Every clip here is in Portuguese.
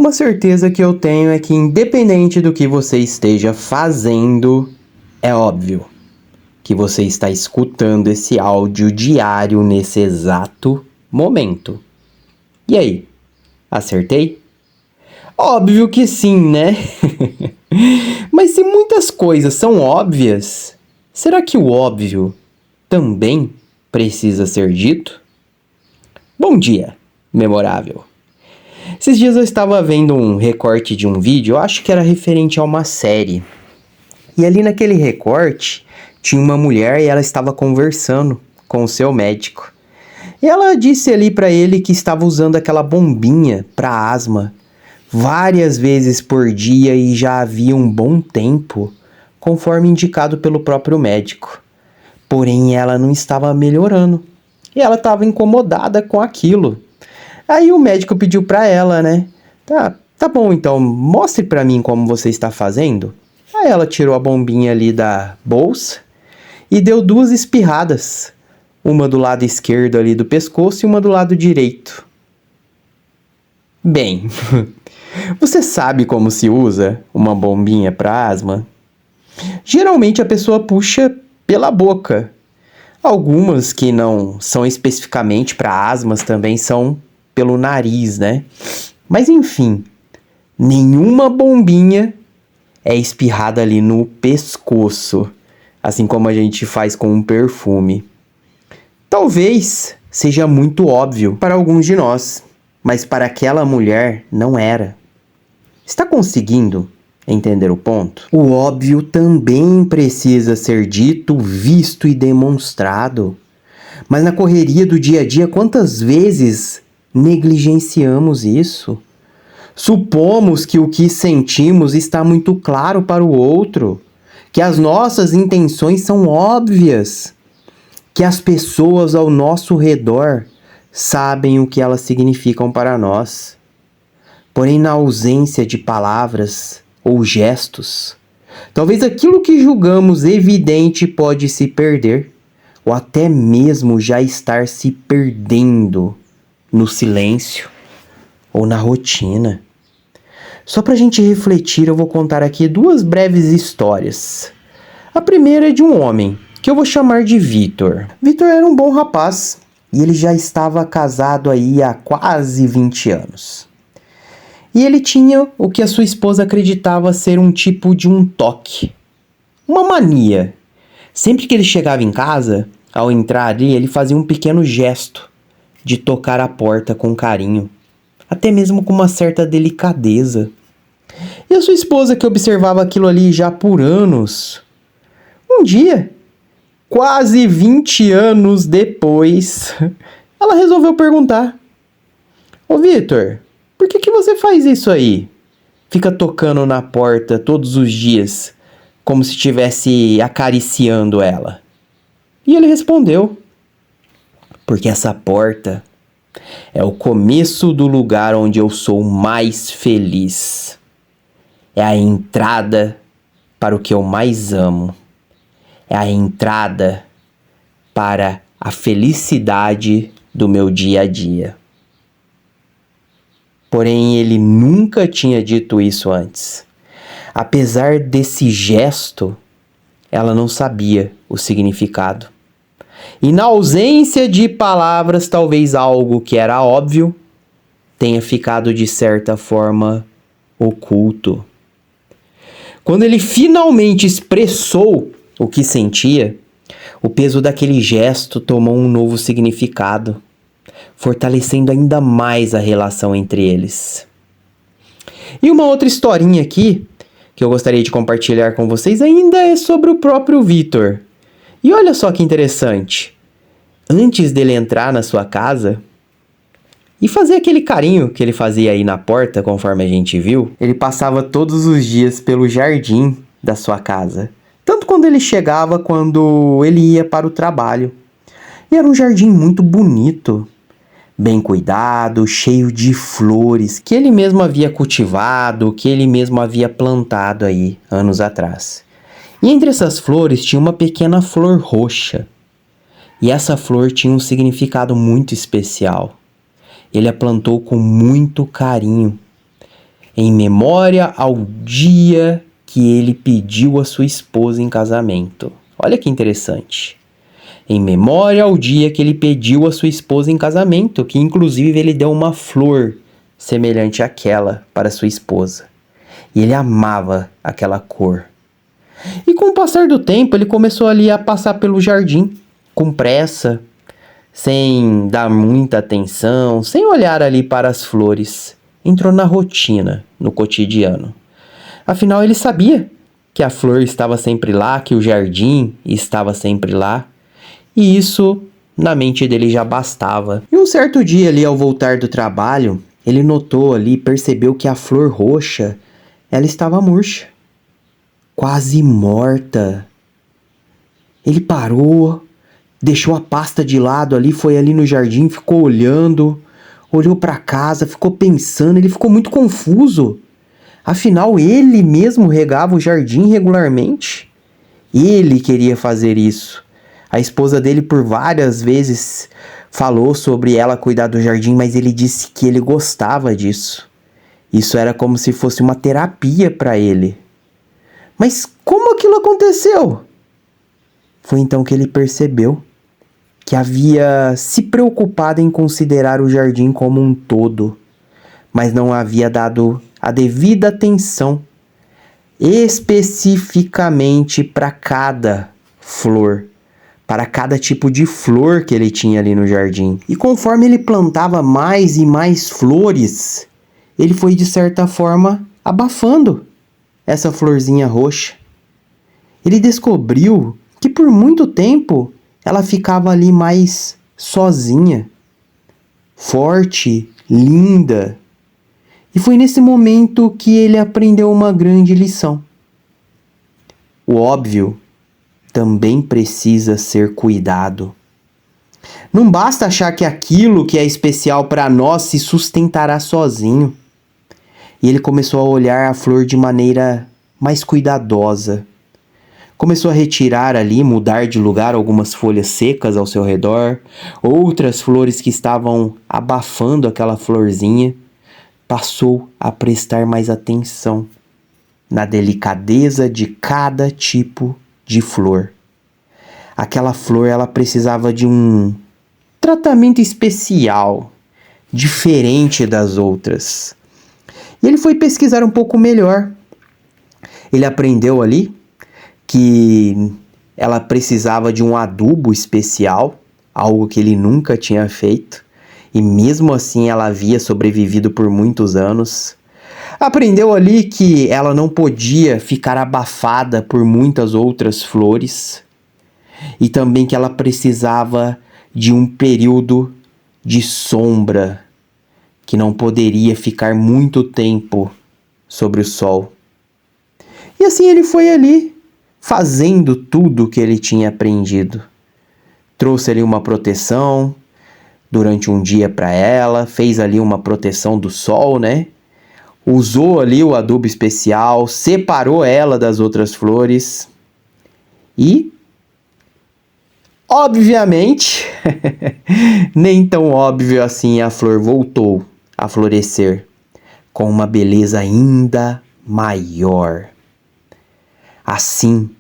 Uma certeza que eu tenho é que, independente do que você esteja fazendo, é óbvio que você está escutando esse áudio diário nesse exato momento. E aí, acertei? Óbvio que sim, né? Mas se muitas coisas são óbvias, será que o óbvio também precisa ser dito? Bom dia, memorável. Esses dias eu estava vendo um recorte de um vídeo, eu acho que era referente a uma série. E ali naquele recorte tinha uma mulher e ela estava conversando com o seu médico. E ela disse ali para ele que estava usando aquela bombinha para asma várias vezes por dia e já havia um bom tempo, conforme indicado pelo próprio médico. Porém, ela não estava melhorando e ela estava incomodada com aquilo. Aí o médico pediu para ela, né? Tá bom, então mostre para mim como você está fazendo. Aí ela tirou a bombinha ali da bolsa e deu 2 espirradas. Uma do lado esquerdo ali do pescoço e uma do lado direito. Bem, você sabe como se usa uma bombinha para asma? Geralmente a pessoa puxa pela boca. Algumas que não são especificamente para asmas também são pelo nariz, né? Mas enfim, nenhuma bombinha é espirrada ali no pescoço, assim como a gente faz com um perfume. Talvez seja muito óbvio para alguns de nós, mas para aquela mulher não era. Está conseguindo entender o ponto? O óbvio também precisa ser dito, visto e demonstrado. Mas na correria do dia a dia, quantas vezes negligenciamos isso? Supomos que o que sentimos está muito claro para o outro, que as nossas intenções são óbvias, que as pessoas ao nosso redor sabem o que elas significam para nós. Porém, na ausência de palavras ou gestos, talvez aquilo que julgamos evidente pode se perder, ou até mesmo já estar se perdendo no silêncio ou na rotina. Só para a gente refletir, eu vou contar aqui 2 breves histórias. A primeira é de um homem, que eu vou chamar de Vitor. Vitor era um bom rapaz, e ele já estava casado aí há quase 20 anos. E ele tinha o que a sua esposa acreditava ser um tipo de um toque, uma mania. Sempre que ele chegava em casa, ao entrar ali, ele fazia um pequeno gesto de tocar a porta com carinho, até mesmo com uma certa delicadeza. E a sua esposa, que observava aquilo ali já por anos, um dia, quase 20 anos depois, ela resolveu perguntar: Ô Vitor, por que você faz isso aí? Fica tocando na porta todos os dias, como se estivesse acariciando ela. E ele respondeu: porque essa porta é o começo do lugar onde eu sou mais feliz. É a entrada para o que eu mais amo. É a entrada para a felicidade do meu dia a dia. Porém, ele nunca tinha dito isso antes. Apesar desse gesto, ela não sabia o significado. E na ausência de palavras, talvez algo que era óbvio tenha ficado de certa forma oculto. Quando ele finalmente expressou o que sentia, o peso daquele gesto tomou um novo significado, fortalecendo ainda mais a relação entre eles. E uma outra historinha aqui, que eu gostaria de compartilhar com vocês, ainda é sobre o próprio Vitor. E olha só que interessante. Antes dele entrar na sua casa e fazer aquele carinho que ele fazia aí na porta, conforme a gente viu, ele passava todos os dias pelo jardim da sua casa. Tanto quando ele chegava, quando ele ia para o trabalho. E era um jardim muito bonito, bem cuidado, cheio de flores, que ele mesmo havia cultivado, que ele mesmo havia plantado aí anos atrás. E entre essas flores tinha uma pequena flor roxa. E essa flor tinha um significado muito especial. Ele a plantou com muito carinho. em memória ao dia que ele pediu a sua esposa em casamento. Olha que interessante. Em memória ao dia que ele pediu a sua esposa em casamento, que inclusive ele deu uma flor semelhante àquela para sua esposa. E ele amava aquela cor. E com o passar do tempo, ele começou ali a passar pelo jardim, com pressa, sem dar muita atenção, sem olhar ali para as flores. Entrou na rotina, no cotidiano. Afinal, ele sabia que a flor estava sempre lá, que o jardim estava sempre lá. E isso, na mente dele, já bastava. E um certo dia ali, ao voltar do trabalho, ele notou ali, percebeu que a flor roxa, ela estava murcha. Quase morta. Ele parou, deixou a pasta de lado ali, foi ali no jardim, ficou olhando, olhou para casa, ficou pensando, ele ficou muito confuso. Afinal, ele mesmo regava o jardim regularmente. Ele queria fazer isso. A esposa dele por várias vezes falou sobre ela cuidar do jardim, mas ele disse que ele gostava disso. Isso era como se fosse uma terapia para ele. Mas como aquilo aconteceu? Foi então que ele percebeu que havia se preocupado em considerar o jardim como um todo, mas não havia dado a devida atenção especificamente para cada flor, para cada tipo de flor que ele tinha ali no jardim. E conforme ele plantava mais e mais flores, ele foi de certa forma abafando essa florzinha roxa. Ele descobriu que por muito tempo ela ficava ali mais sozinha, forte, linda. E foi nesse momento que ele aprendeu uma grande lição. O óbvio também precisa ser cuidado. Não basta achar que aquilo que é especial para nós se sustentará sozinho. E ele começou a olhar a flor de maneira mais cuidadosa. Começou a retirar ali, mudar de lugar algumas folhas secas ao seu redor, outras flores que estavam abafando aquela florzinha. Passou a prestar mais atenção na delicadeza de cada tipo de flor. Aquela flor, ela precisava de um tratamento especial, diferente das outras. E ele foi pesquisar um pouco melhor. Ele aprendeu ali que ela precisava de um adubo especial, algo que ele nunca tinha feito. E mesmo assim ela havia sobrevivido por muitos anos. Aprendeu ali que ela não podia ficar abafada por muitas outras flores. E também que ela precisava de um período de sombra, que não poderia ficar muito tempo sobre o sol. E assim ele foi ali, fazendo tudo o que ele tinha aprendido. Trouxe ali uma proteção durante um dia para ela, fez ali uma proteção do sol, né? Usou ali o adubo especial, separou ela das outras flores e, obviamente, nem tão óbvio assim, a flor voltou a florescer com uma beleza ainda maior. Assim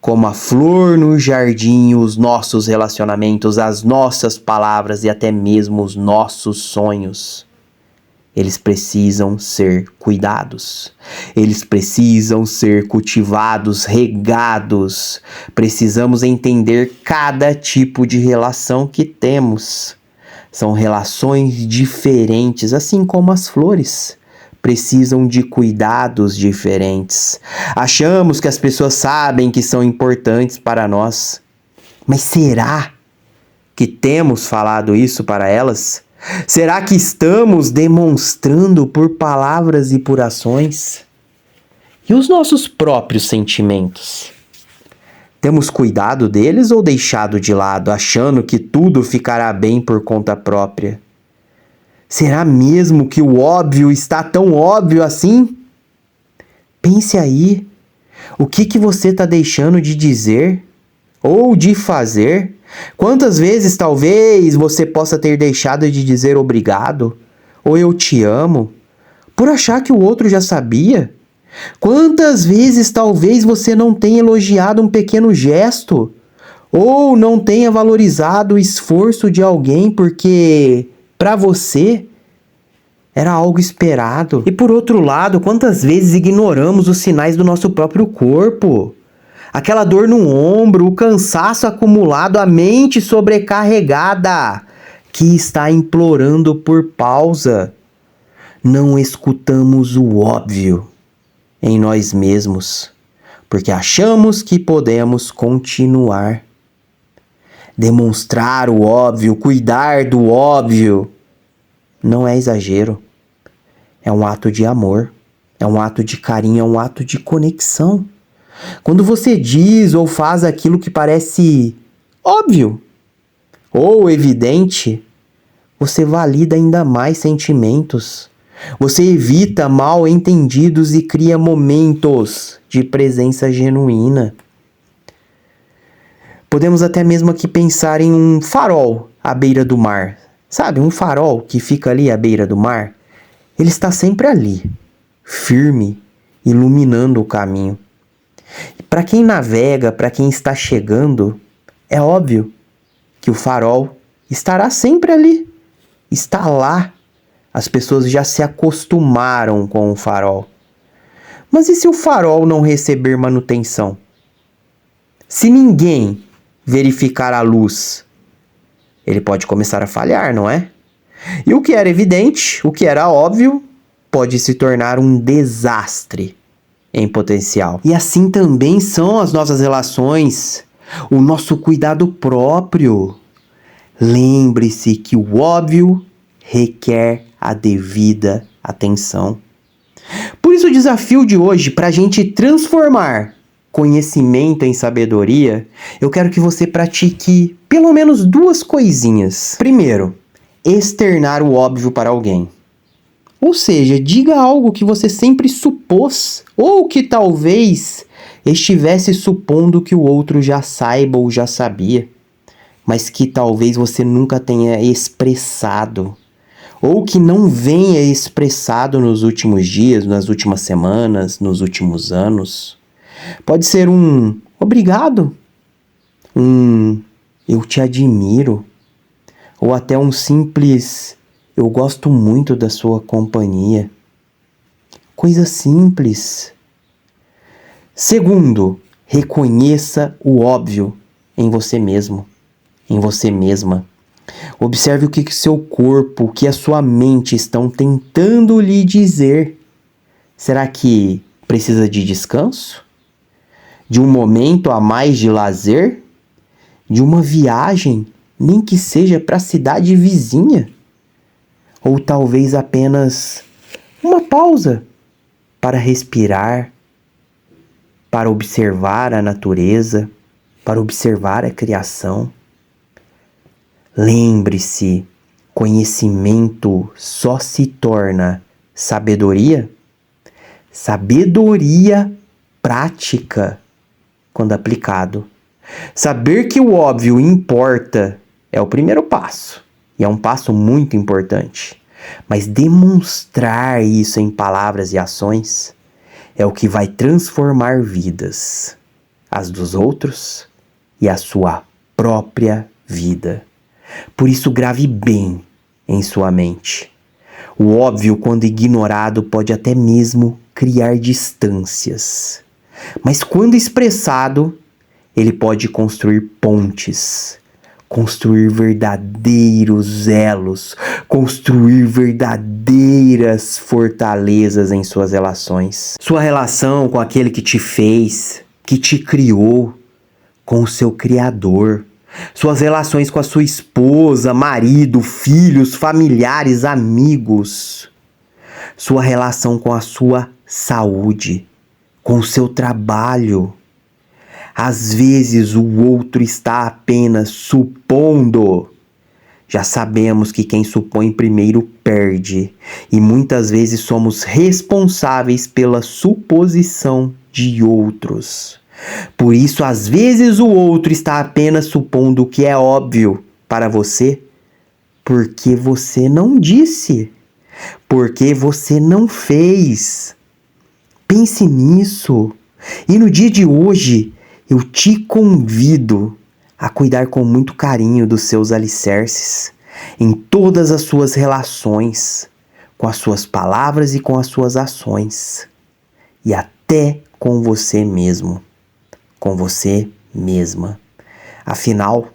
como a flor no jardim, os nossos relacionamentos, as nossas palavras e até mesmo os nossos sonhos, eles precisam ser cuidados, eles precisam ser cultivados, regados. Precisamos entender cada tipo de relação que temos. São relações diferentes, assim como as flores precisam de cuidados diferentes. Achamos que as pessoas sabem que são importantes para nós, mas será que temos falado isso para elas? Será que estamos demonstrando por palavras e por ações? E os nossos próprios sentimentos? Temos cuidado deles ou deixado de lado, achando que tudo ficará bem por conta própria? Será mesmo que o óbvio está tão óbvio assim? Pense aí, o que você está deixando de dizer ou de fazer? Quantas vezes talvez você possa ter deixado de dizer obrigado ou eu te amo Por achar que o outro já sabia? Quantas vezes talvez você não tenha elogiado um pequeno gesto? Ou não tenha valorizado o esforço de alguém porque, para você, era algo esperado? E por outro lado, quantas vezes ignoramos os sinais do nosso próprio corpo? Aquela dor no ombro, o cansaço acumulado, a mente sobrecarregada, que está implorando por pausa. Não escutamos o óbvio em nós mesmos, porque achamos que podemos continuar. Demonstrar o óbvio, cuidar do óbvio, não é exagero. É um ato de amor, é um ato de carinho, é um ato de conexão. Quando você diz ou faz aquilo que parece óbvio ou evidente, você valida ainda mais sentimentos. Você evita mal entendidos e cria momentos de presença genuína. Podemos até mesmo aqui pensar em um farol à beira do mar. Sabe, um farol que fica ali à beira do mar? Ele está sempre ali, firme, iluminando o caminho. Para quem navega, para quem está chegando, é óbvio que o farol estará sempre ali, está lá. As pessoas já se acostumaram com o farol. Mas e se o farol não receber manutenção? Se ninguém verificar a luz, ele pode começar a falhar, não é? E o que era evidente, o que era óbvio, pode se tornar um desastre em potencial. E assim também são as nossas relações, o nosso cuidado próprio. Lembre-se que o óbvio requer a devida atenção. Por isso o desafio de hoje, para a gente transformar conhecimento em sabedoria, eu quero que você pratique pelo menos 2 coisinhas. Primeiro, externar o óbvio para alguém. Ou seja, diga algo que você sempre supôs, ou que talvez estivesse supondo que o outro já saiba ou já sabia, mas que talvez você nunca tenha expressado, ou que não venha expressado nos últimos dias, nas últimas semanas, nos últimos anos. Pode ser um obrigado, um eu te admiro, ou até um simples eu gosto muito da sua companhia. Coisa simples. Segundo, reconheça o óbvio em você mesmo, em você mesma. Observe o que seu corpo, o que a sua mente estão tentando lhe dizer. Será que precisa de descanso? De um momento a mais de lazer? De uma viagem, nem que seja para a cidade vizinha? Ou talvez apenas uma pausa para respirar, para observar a natureza, para observar a criação? Lembre-se, conhecimento só se torna sabedoria prática quando aplicado. Saber que o óbvio importa é o primeiro passo, e é um passo muito importante. Mas demonstrar isso em palavras e ações é o que vai transformar vidas, as dos outros e a sua própria vida. Por isso, grave bem em sua mente. O óbvio, quando ignorado, pode até mesmo criar distâncias. Mas quando expressado, ele pode construir pontes, construir verdadeiros elos, construir verdadeiras fortalezas em suas relações. Sua relação com aquele que te fez, que te criou, com o seu Criador. Suas relações com a sua esposa, marido, filhos, familiares, amigos. Sua relação com a sua saúde, com o seu trabalho. Às vezes o outro está apenas supondo. Já sabemos que quem supõe primeiro perde, e muitas vezes somos responsáveis pela suposição de outros. Por isso, às vezes o outro está apenas supondo o que é óbvio para você, porque você não disse, porque você não fez. Pense nisso. E no dia de hoje, eu te convido a cuidar com muito carinho dos seus alicerces, em todas as suas relações, com as suas palavras e com as suas ações, e até com você mesmo, com você mesma. Afinal,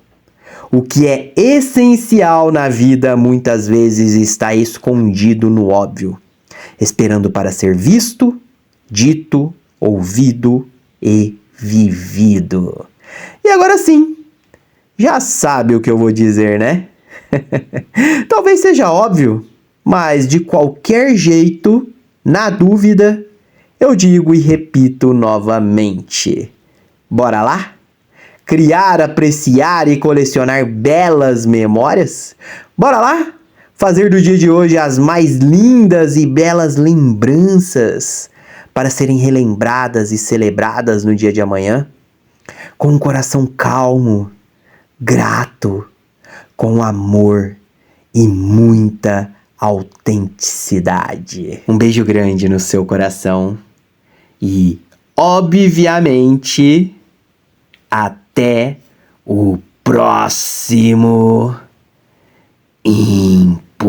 o que é essencial na vida muitas vezes está escondido no óbvio, esperando para ser visto, dito, ouvido e vivido. E agora sim, já sabe o que eu vou dizer, né? Talvez seja óbvio, mas de qualquer jeito, na dúvida, eu digo e repito novamente. Bora lá? Criar, apreciar e colecionar belas memórias? Bora lá? Fazer do dia de hoje as mais lindas e belas lembranças para serem relembradas e celebradas no dia de amanhã? Com um coração calmo, grato, com amor e muita autenticidade. Um beijo grande no seu coração e, obviamente, até o próximo impulso.